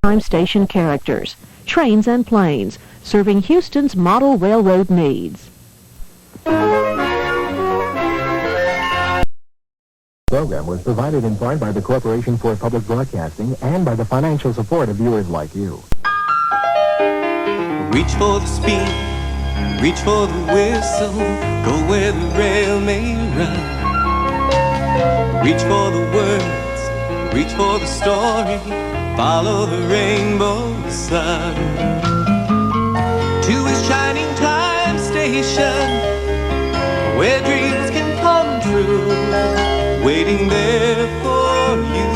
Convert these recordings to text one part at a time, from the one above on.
Time station characters, trains and planes, serving Houston's model railroad needs. Program was provided in part by the Corporation for Public Broadcasting and by the financial support of viewers like you. Reach for the speed, reach for the whistle, go where the rail may run. Reach for the words, reach for the story, follow the rainbow sun. To a shining time station, where dreams can come true, waiting there for you.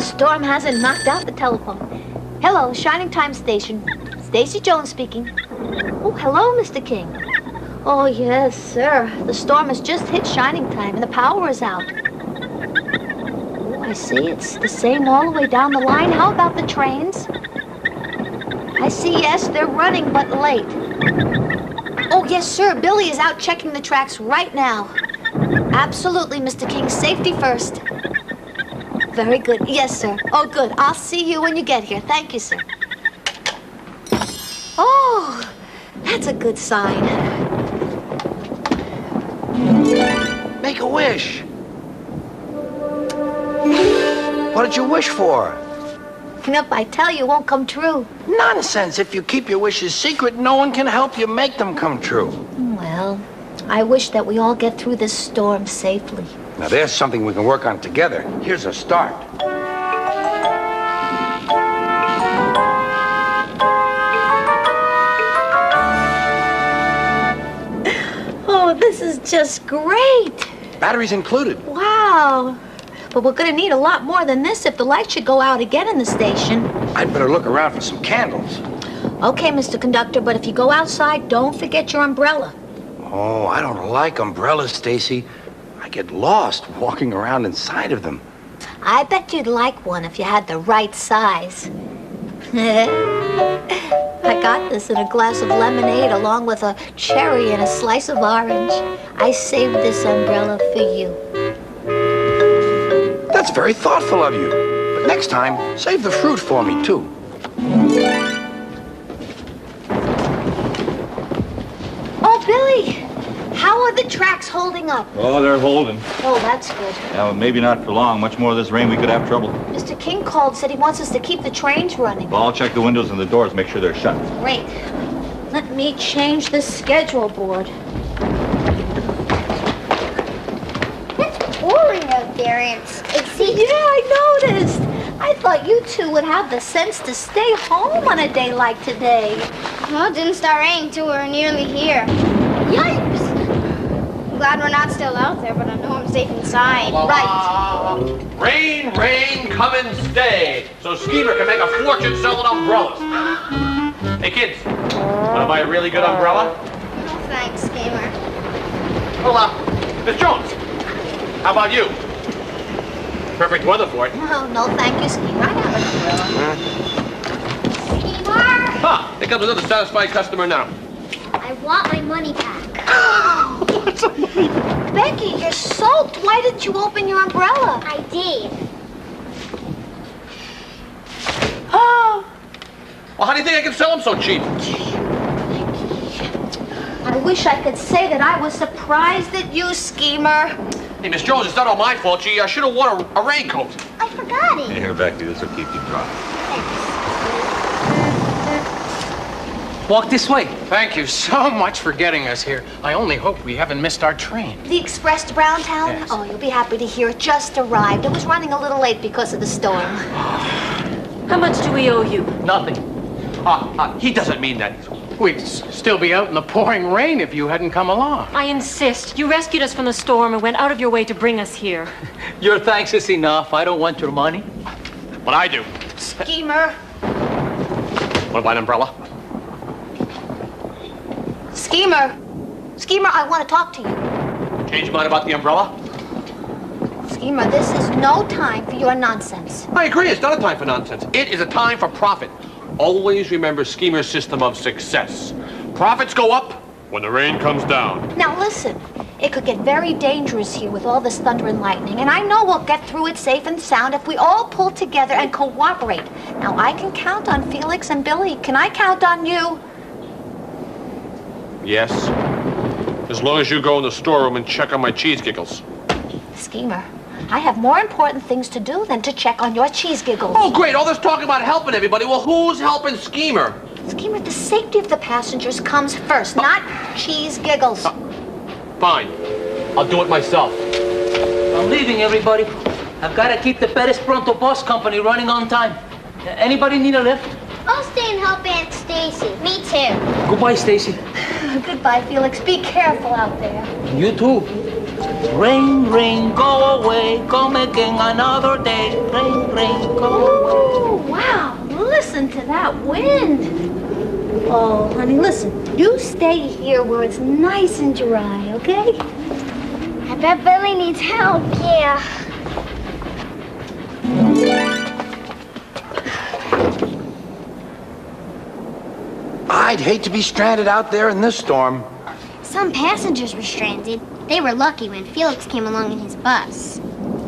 Storm hasn't knocked out the telephone. Hello, Shining Time Station. Stacy Jones speaking. Oh, hello, Mr. King. Oh, yes, sir. The storm has just hit Shining Time and the power is out. Oh, I see. It's the same all the way down the line. How about the trains? I see, yes, they're running, but late. Oh, yes, sir. Billy is out checking the tracks right now. Absolutely, Mr. King. Safety first. Very good. Yes, sir. Oh, good. I'll see you when you get here. Thank you, sir. Oh, that's a good sign. Make a wish. What did you wish for? And if I tell you, it won't come true. Nonsense. If you keep your wishes secret, no one can help you make them come true. Well, I wish that we all get through this storm safely. Now, there's something we can work on together. Here's a start. Oh, this is just great. Batteries included. Wow. But we're going to need a lot more than this if the light should go out again in the station. I'd better look around for some candles. Okay, Mr. Conductor, but if you go outside, don't forget your umbrella. Oh, I don't like umbrellas, Stacy. I get lost walking around inside of them. I bet you'd like one if you had the right size. I got this in a glass of lemonade along with a cherry and a slice of orange. I saved this umbrella for you. That's very thoughtful of you. But next time, save the fruit for me, too. Oh, Billy! How are the tracks holding up? Oh, they're holding. Oh, that's good. Yeah, well, maybe not for long. Much more of this rain, we could have trouble. Mr. King called, said he wants us to keep the trains running. Well, I'll check the windows and the doors, make sure they're shut. Great. Let me change the schedule board. It's pouring out there, and it's Yeah, I noticed. I thought you two would have the sense to stay home on a day like today. Well, it didn't start raining till we were nearly here. Yikes! I'm glad we're not still out there, but I know I'm safe inside. Right. Rain, rain, come and stay. So Schemer can make a fortune selling umbrellas. Hey kids, wanna buy a really good umbrella? No thanks, Schemer. Well, Miss Jones, how about you? Perfect weather for it. No, thank you, Schemer. I have an umbrella. Schemer! Huh, here comes another satisfied customer now. I want my money back. What's a money? Becky, you're soaked. Why didn't you open your umbrella? I did. Oh. Well, how do you think I can sell them so cheap? I wish I could say that I was surprised at you, Schemer. Hey, Miss Jones, it's not all my fault. Gee, I should have worn a raincoat. I forgot it. Here, Becky, this will keep you dry. Walk this way. Thank you so much for getting us here. I only hope we haven't missed our train. The express to Browntown? Yes. Oh, you'll be happy to hear it just arrived. It was running a little late because of the storm. How much do we owe you? Nothing. He doesn't mean that. We'd still be out in the pouring rain if you hadn't come along. I insist. You rescued us from the storm and went out of your way to bring us here. Your thanks is enough. I don't want your money. What I do. Schemer. Want to buy an umbrella? Schemer. Schemer, I want to talk to you. Change your mind about the umbrella? Schemer, this is no time for your nonsense. I agree, it's not a time for nonsense. It is a time for profit. Always remember Schemer's system of success. Profits go up when the rain comes down. Now listen, it could get very dangerous here with all this thunder and lightning, and I know we'll get through it safe and sound if we all pull together and cooperate. Now I can count on Felix and Billy. Can I count on you? Yes. As long as you go in the storeroom and check on my cheese giggles. Schemer, I have more important things to do than to check on your cheese giggles. Oh, great. All this talking about helping everybody. Well, who's helping Schemer? Schemer, the safety of the passengers comes first, not cheese giggles. Fine. I'll do it myself. I'm leaving, everybody. I've got to keep the Perez Pronto Bus Company running on time. Anybody need a lift? I'll stay and help Aunt Stacy. Me too. Goodbye, Stacy. Goodbye, Felix. Be careful out there. You too. Rain, rain, go away. Come again another day. Rain, rain, go away. Oh, wow. Listen to that wind. Oh, honey, listen. You stay here where it's nice and dry, okay? I bet Billy needs help. Yeah. I'd hate to be stranded out there in this storm. Some passengers were stranded. They were lucky when Felix came along in his bus.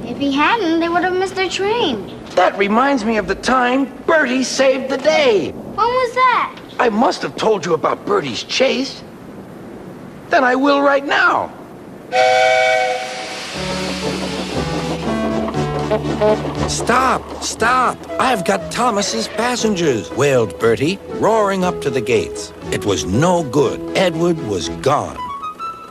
If he hadn't, they would have missed their train. That reminds me of the time Bertie saved the day. When was that? I must have told you about Bertie's chase. Then I will right now. Stop! Stop! I've got Thomas's passengers, wailed Bertie, roaring up to the gates. It was no good. Edward was gone.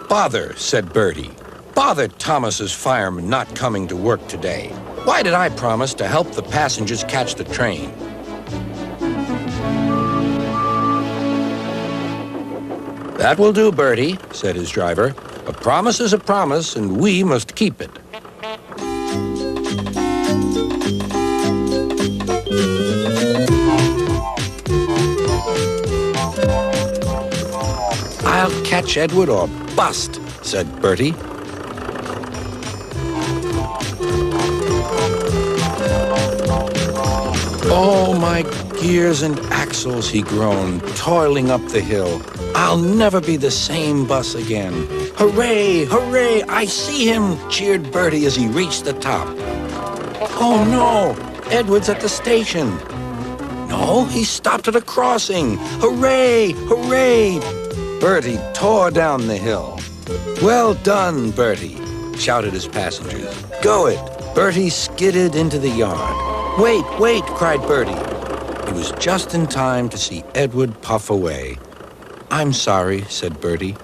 Bother, said Bertie. Bother Thomas's fireman not coming to work today. Why did I promise to help the passengers catch the train? That will do, Bertie, said his driver. A promise is a promise, and we must keep it. I'll catch Edward or bust, said Bertie. Oh, my gears and axles, he groaned, toiling up the hill. I'll never be the same bus again. Hooray, hooray, I see him, cheered Bertie as he reached the top. Oh, no, Edward's at the station. No, he stopped at a crossing. Hooray, hooray. Bertie tore down the hill. Well done, Bertie, shouted his passengers. Go it. Bertie skidded into the yard. Wait, wait, cried Bertie. He was just in time to see Edward puff away. I'm sorry, said Bertie.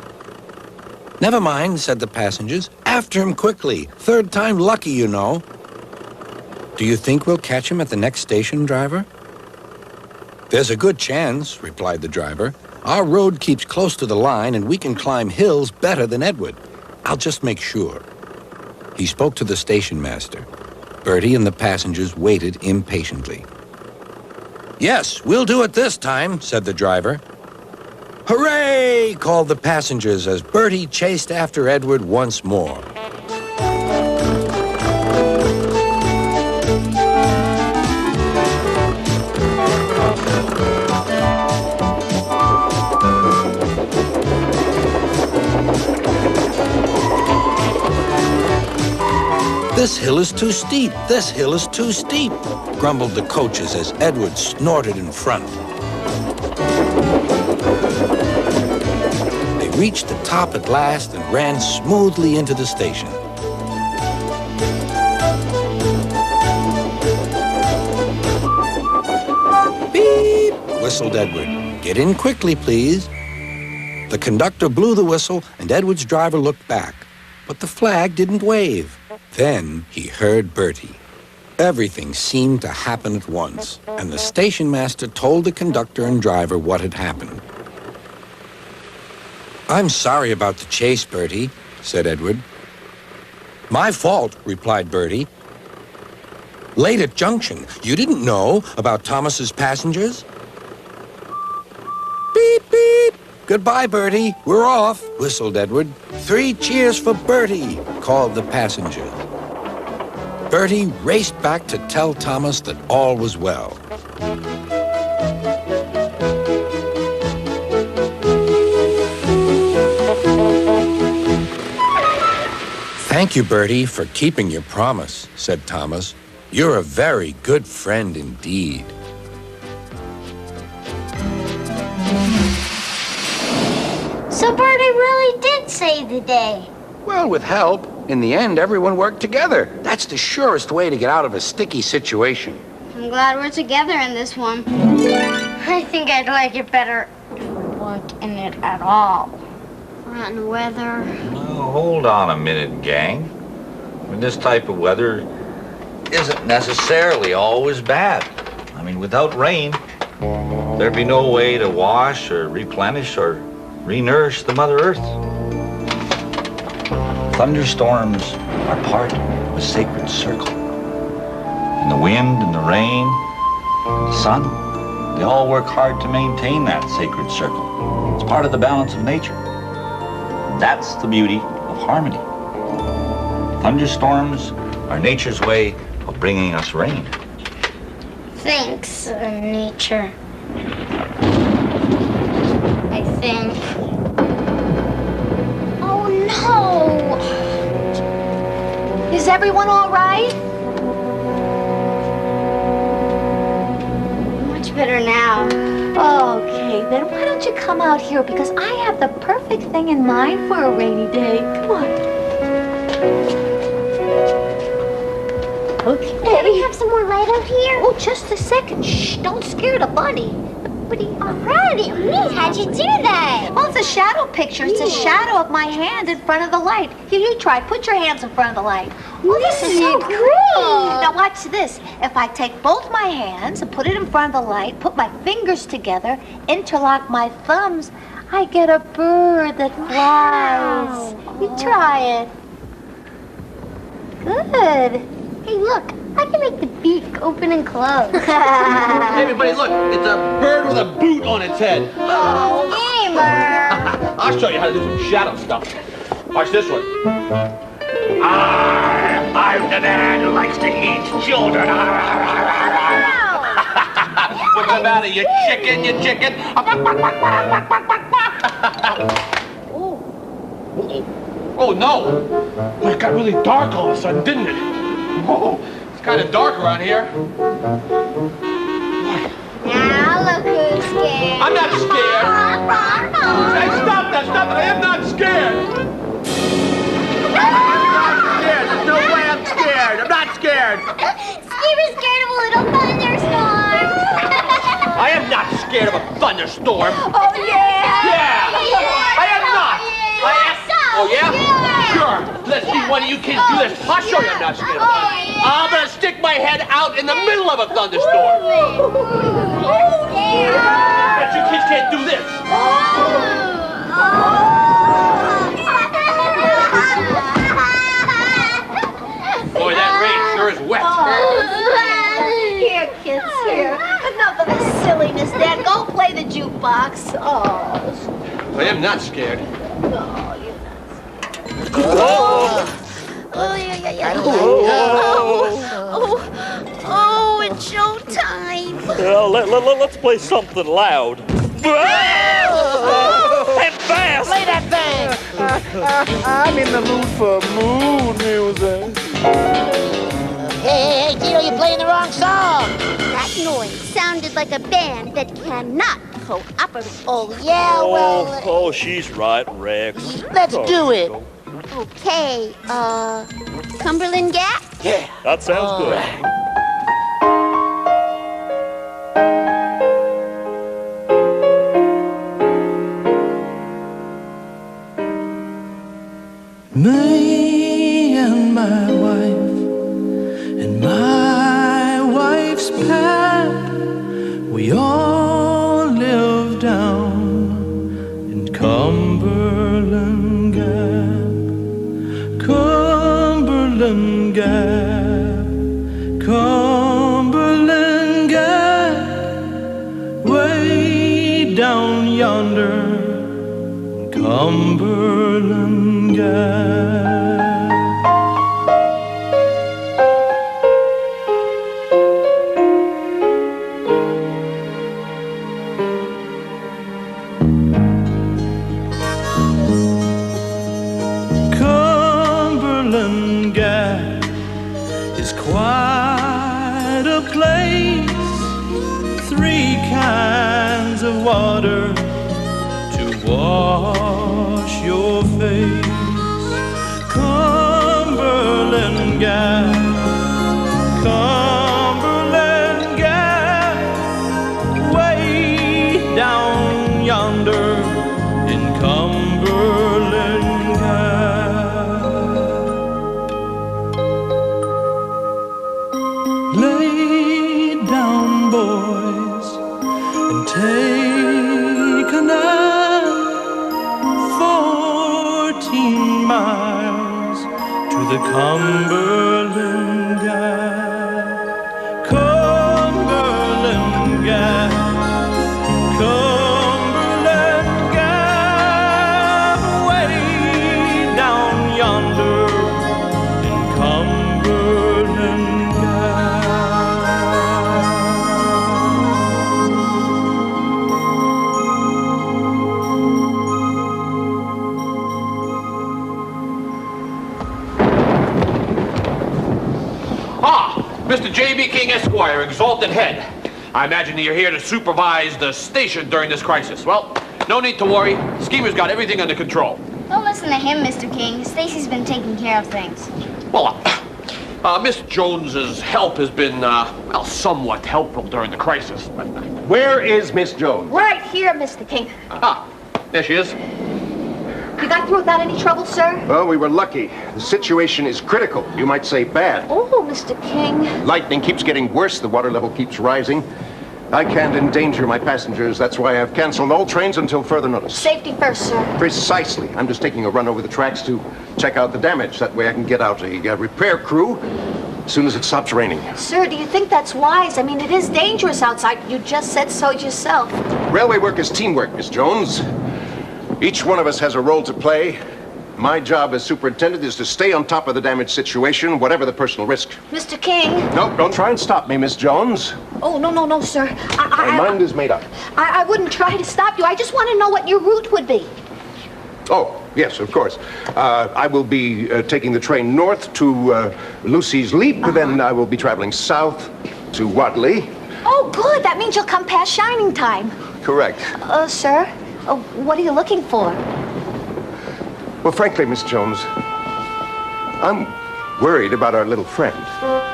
Never mind, said the passengers. After him quickly. Third time lucky, you know. Do you think we'll catch him at the next station, driver? There's a good chance, replied the driver. Our road keeps close to the line, and we can climb hills better than Edward. I'll just make sure. He spoke to the station master. Bertie and the passengers waited impatiently. Yes, we'll do it this time, said the driver. Hooray! Called the passengers as Bertie chased after Edward once more. This hill is too steep, this hill is too steep, grumbled the coaches as Edward snorted in front. They reached the top at last and ran smoothly into the station. Beep, whistled Edward. Get in quickly, please. The conductor blew the whistle and Edward's driver looked back, but the flag didn't wave. Then he heard Bertie. Everything seemed to happen at once, and the station master told the conductor and driver what had happened. I'm sorry about the chase, Bertie, said Edward. My fault, replied Bertie. Late at junction, you didn't know about Thomas's passengers? Beep, beep. Goodbye, Bertie. We're off, whistled Edward. 3 cheers for Bertie, called the passengers. Bertie raced back to tell Thomas that all was well. Thank you, Bertie, for keeping your promise, said Thomas. You're a very good friend indeed. So Bertie really did save the day. Well, with help, in the end, everyone worked together. That's the surest way to get out of a sticky situation. I'm glad we're together in this one. I think I'd like it better if we weren't in it at all. Rotten weather. Now, hold on a minute, gang. I mean, this type of weather isn't necessarily always bad. I mean, without rain, there'd be no way to wash or replenish or re-nourish the Mother Earth. Thunderstorms are part of a sacred circle. And the wind and the rain, and the sun, they all work hard to maintain that sacred circle. It's part of the balance of nature. That's the beauty of harmony. Thunderstorms are nature's way of bringing us rain. Thanks, nature. I think. Oh, no! Is everyone all right? Much better now. Okay, then why don't you come out here, because I have the perfect thing in mind for a rainy day. Come on. Okay. Can we have some more light up here? Oh, just a second. Shh, don't scare the bunny. Alrighty, how'd you do that? Well, it's a shadow picture. It's a shadow of my hand in front of the light. Here, you try. Put your hands in front of the light. Oh, this is so great. Now watch this. If I take both my hands and put it in front of the light, put my fingers together, interlock my thumbs, I get a bird that flies. You try it. Good. Hey, look. I can make the beak open and close. Hey, everybody, look. It's a bird with a boot on its head. Oh, gamer. I'll show you how to do some shadow stuff. Watch this one. I'm the man who likes to eat children. What's the matter, you chicken, you chicken? Oh, no. It got really dark all of a sudden, didn't it? Oh, it's kind of dark around here. Now look who's scared. I'm not scared. Hey, stop that, stop it. I am not scared. I'm not scared. There's no way I'm scared. I'm not scared. Skeeter's scared of a little thunderstorm. I am not scared of a thunderstorm. Oh, yeah. Yeah. I am not. I am. Oh, yeah? Sure. Let's see one of you kids do this. I'll show you I'm not scared. I'm going to stick my head out in the middle of a thunderstorm. But you kids can't do this. Boy, that rain sure is wet. Here, kids, here. Enough of this silliness, Dad. Go play the jukebox. Oh. I am not scared. Oh, you're not. Oh, yeah. Oh, it's showtime. Let's play something loud. And fast! Play that thing! I'm in the mood for mood music. Hey, Tito, you're playing the wrong song. That noise sounded like a band that cannot cooperate. Oh, yeah, well... Oh, she's right, Rex. Let's do it. Okay, Cumberland Gap? Yeah. That sounds good. Me and my wife and my wife's pet, we all live down in Cumberland Gap. Cumberland Gap, Cumberland Gap, way down yonder, Cumberland Gap. quite a place. 3 kinds of water to wash your face. Cumberland Gap, Cumberland Gap, way down yonder in Cumberland Gap. Lay down, boys, and take a nap. 14 miles to the Cumberland Gap. Cumberland Gap, Cumberland Gap, way down yonder in Cumberland Mr. J.B. King, Esquire, Exalted Head. I imagine that you're here to supervise the station during this crisis. Well, no need to worry. Schemer's got everything under control. Don't listen to him, Mr. King. Stacy's been taking care of things. Well, Miss Jones's help has been, well, somewhat helpful during the crisis. Where is Miss Jones? Right here, Mr. King. There she is. You got through without any trouble, sir? Well, we were lucky. The situation is critical. You might say bad. Oh, Mr. King. Lightning keeps getting worse. The water level keeps rising. I can't endanger my passengers. That's why I've canceled all trains until further notice. Safety first, sir. Precisely. I'm just taking a run over the tracks to check out the damage. That way I can get out a repair crew as soon as it stops raining. Sir, do you think that's wise? I mean, it is dangerous outside. You just said so yourself. Railway work is teamwork, Miss Jones. Each one of us has a role to play. My job as superintendent is to stay on top of the damaged situation, whatever the personal risk. Mr. King. No, don't try and stop me, Miss Jones. Oh, no, sir. My mind is made up. I wouldn't try to stop you. I just want to know what your route would be. Oh, yes, of course. I will be taking the train north to Lucy's Leap, then I will be traveling south to Wadley. Oh, good. That means you'll come past Shining Time. Correct. Sir, what are you looking for? Well, frankly, Miss Jones, I'm worried about our little friend.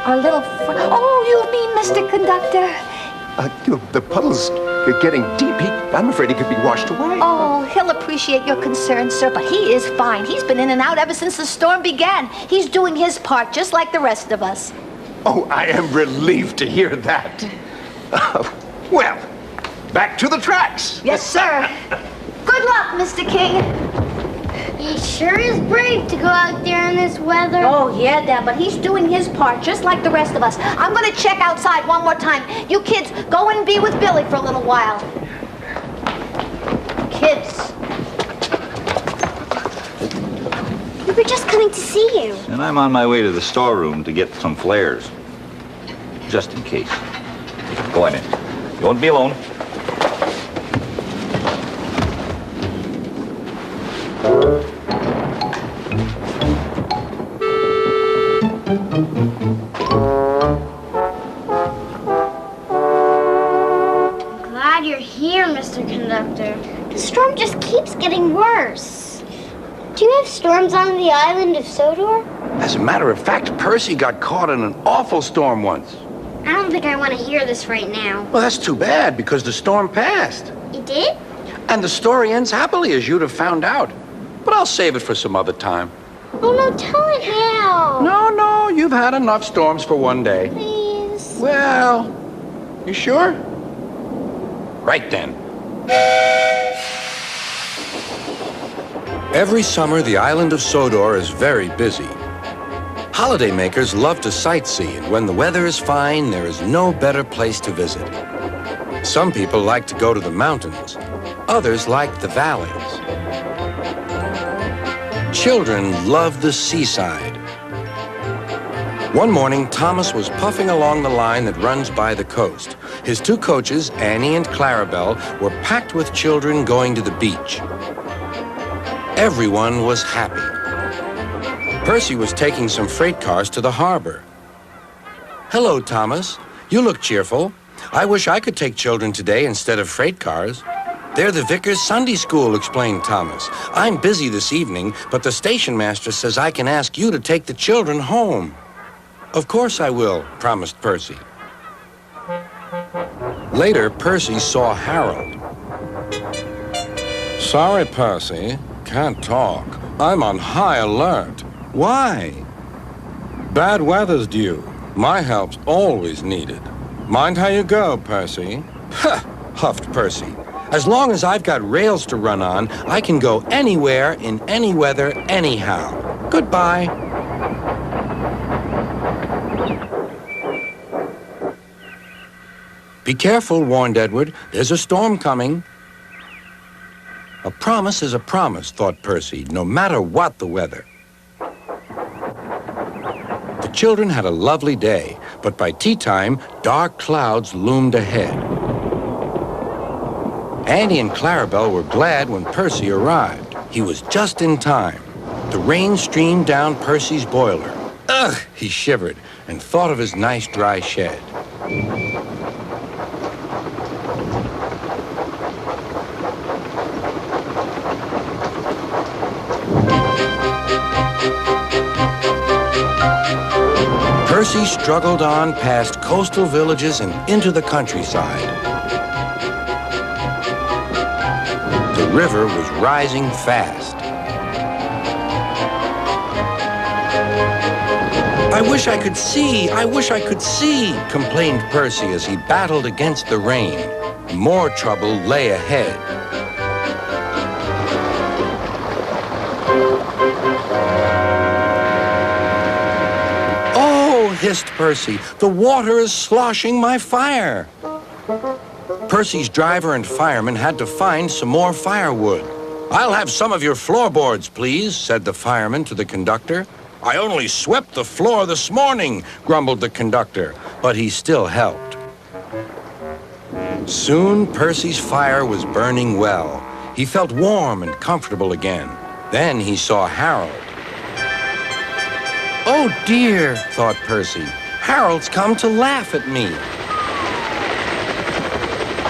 Our little friend? Oh, you mean Mr. Conductor? The puddle's getting deep. I'm afraid he could be washed away. Oh, he'll appreciate your concern, sir, but he is fine. He's been in and out ever since the storm began. He's doing his part, just like the rest of us. Oh, I am relieved to hear that. Well, back to the tracks. Yes, sir. Good luck, Mr. King. He sure is brave to go out there in this weather. Oh, yeah, Dad, but he's doing his part, just like the rest of us. I'm going to check outside one more time. You kids, go and be with Billy for a little while. Kids. We were just coming to see you. And I'm on my way to the storeroom to get some flares. Just in case. Go on in. You won't be alone. Glad you're here, Mr. Conductor. The storm just keeps getting worse. Do you have storms on the island of Sodor? As a matter of fact, Percy got caught in an awful storm once. I don't think I want to hear this right now. Well, that's too bad, because the storm passed. It did? And the story ends happily, as you'd have found out. But I'll save it for some other time. Oh, no, tell it now. No, you've had enough storms for one day. Please. Well, you sure? Right then. Every summer, the island of Sodor is very busy. Holidaymakers love to sightsee, and when the weather is fine, there is no better place to visit. Some people like to go to the mountains. Others like the valleys. Children love the seaside. One morning, Thomas was puffing along the line that runs by the coast. His 2 coaches, Annie and Clarabelle, were packed with children going to the beach. Everyone was happy. Percy was taking some freight cars to the harbor. Hello, Thomas. You look cheerful. I wish I could take children today instead of freight cars. They're the vicar's Sunday school, explained Thomas. I'm busy this evening, but the station master says I can ask you to take the children home. Of course I will, promised Percy. Later, Percy saw Harold. Sorry, Percy. Can't talk. I'm on high alert. Why? Bad weather's due. My help's always needed. Mind how you go, Percy. Ha! Huffed Percy. As long as I've got rails to run on, I can go anywhere, in any weather, anyhow. Goodbye. Be careful, warned Edward. There's a storm coming. A promise is a promise, thought Percy, no matter what the weather. The children had a lovely day, but by tea time, dark clouds loomed ahead. Andy and Clarabelle were glad when Percy arrived. He was just in time. The rain streamed down Percy's boiler. Ugh, he shivered and thought of his nice dry shed. Percy struggled on past coastal villages and into the countryside. The river was rising fast. I wish I could see, complained Percy as he battled against the rain. More trouble lay ahead. Oh, hissed Percy, the water is sloshing my fire. Percy's driver and fireman had to find some more firewood. I'll have some of your floorboards, please, said the fireman to the conductor. I only swept the floor this morning, grumbled the conductor, but he still helped. Soon, Percy's fire was burning well. He felt warm and comfortable again. Then he saw Harold. Oh dear, thought Percy. Harold's come to laugh at me.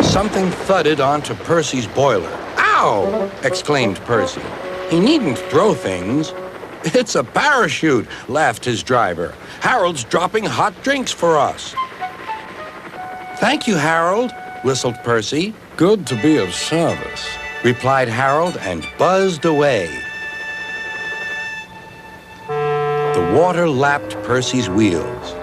Something thudded onto Percy's boiler. Ow! Exclaimed Percy. He needn't throw things. It's a parachute, laughed his driver. Harold's dropping hot drinks for us. Thank you, Harold, whistled Percy. Good to be of service, replied Harold and buzzed away. The water lapped Percy's wheels.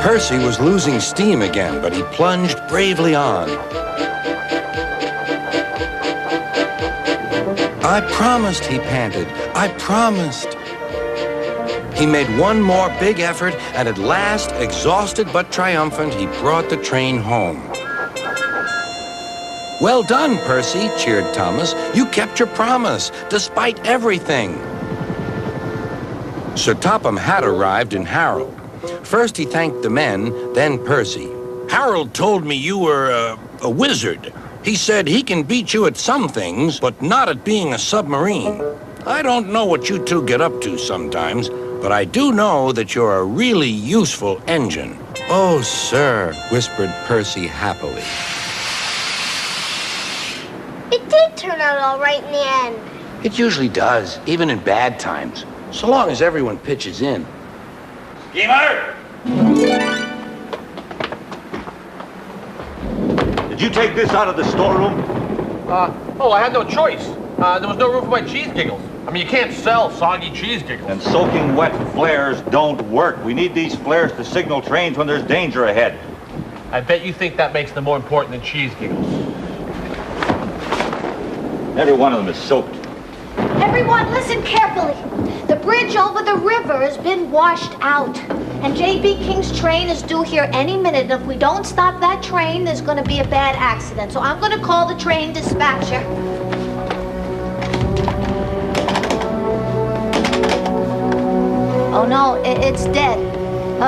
Percy was losing steam again, but he plunged bravely on. I promised, he panted. I promised. He made one more big effort, and at last, exhausted but triumphant, he brought the train home. Well done, Percy, cheered Thomas. You kept your promise, despite everything. Sir Topham had arrived in Harold. First he thanked the men, then Percy. Harold told me you were a wizard. He said he can beat you at some things, but not at being a submarine. I don't know what you two get up to sometimes, but I do know that you're a really useful engine. Oh, sir, whispered Percy happily. It did turn out all right in the end. It usually does, even in bad times, so long as everyone pitches in. Schemer! Did you take this out of the storeroom? I had no choice. There was no room for my cheese giggles. I mean, you can't sell soggy cheese giggles. And soaking wet flares don't work. We need these flares to signal trains when there's danger ahead. I bet you think that makes them more important than cheese giggles. Every one of them is soaked. Everyone, listen carefully. The bridge over the river has been washed out. And J.B. King's train is due here any minute. And if we don't stop that train, there's going to be a bad accident. So I'm going to call the train dispatcher. Oh, no, it's dead.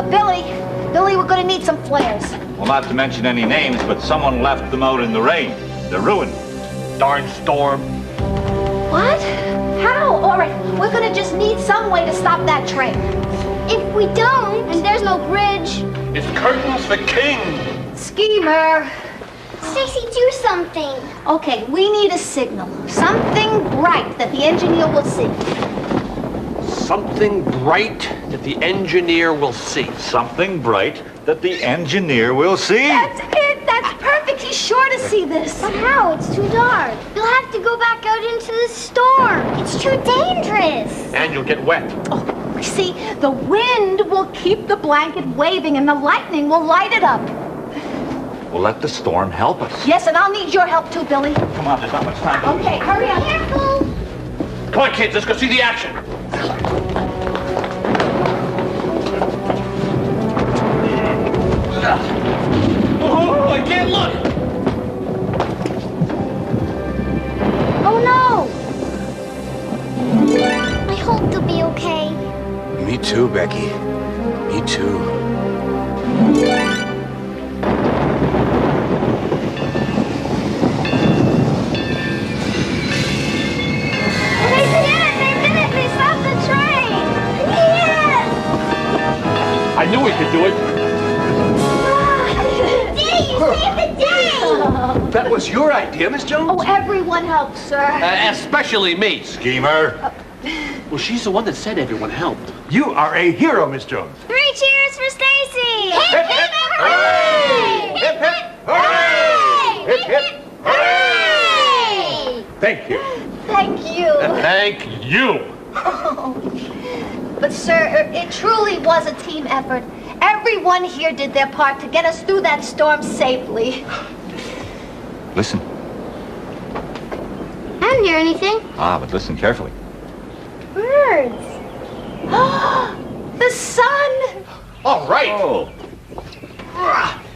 Billy, we're going to need some flares. Well, not to mention any names, but someone left them out in the rain. They're ruined. Darn storm. What? How? All right, we're gonna just need some way to stop that train. If we don't, and there's no bridge. It's curtains for King. Schemer. Stacy, do something. Okay, we need a signal. Something bright that the engineer will see. Something bright that the engineer will see. Something bright that the engineer will see. That's it. That's perfect. He's sure to see this. But how? It's too dark. You'll have to go back out into the storm. It's too dangerous. And you'll get wet. Oh, see, the wind will keep the blanket waving and the lightning will light it up. We'll let the storm help us. Yes, and I'll need your help too, Billy. Come on, there's not much time. Okay, hurry up. Careful. Come on, kids, let's go see the action. Oh, I can't look. Oh, no. I hope they'll be okay. Me too, Becky. Me too. I knew we could do it. Daddy, you saved the day! That was your idea, Miss Jones? Oh, everyone helps, sir. Especially me. Schemer. Well, she's the one that said everyone helped. You are a hero, Miss Jones. 3 cheers for Stacy! Hip, hip, hooray! Hip, hip, hooray! Hip, hip, hooray! Thank you. Thank you. Thank you. But, sir, it truly was a team effort. Everyone here did their part to get us through that storm safely. Listen. I don't hear anything. But listen carefully. Birds. The sun! All right. Oh.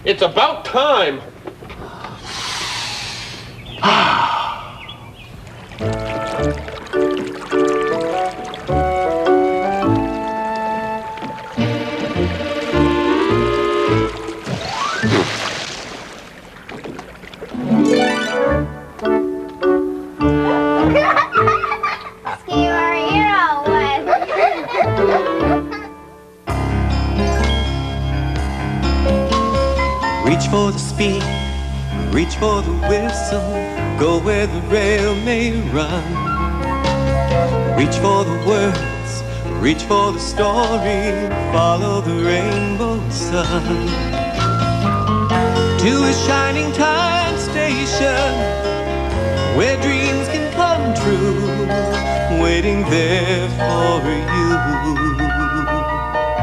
It's about time. Reach for the speed, reach for the whistle, go where the rail may run. Reach for the words, reach for the story, follow the rainbow sun. To a shining time station, where dreams can come true, waiting there for you.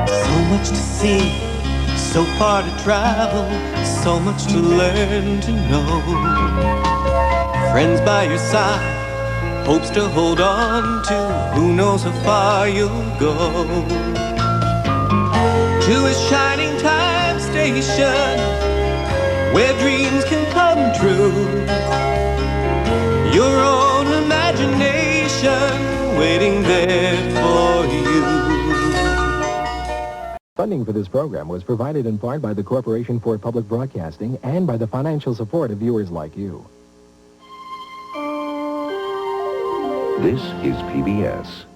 So much to see, so far to travel, so much to learn to know. Friends by your side, hopes to hold on to, who knows how far you'll go. To a shining time station, where dreams can come true. Your own imagination waiting there for you. Funding for this program was provided in part by the Corporation for Public Broadcasting and by the financial support of viewers like you. This is PBS.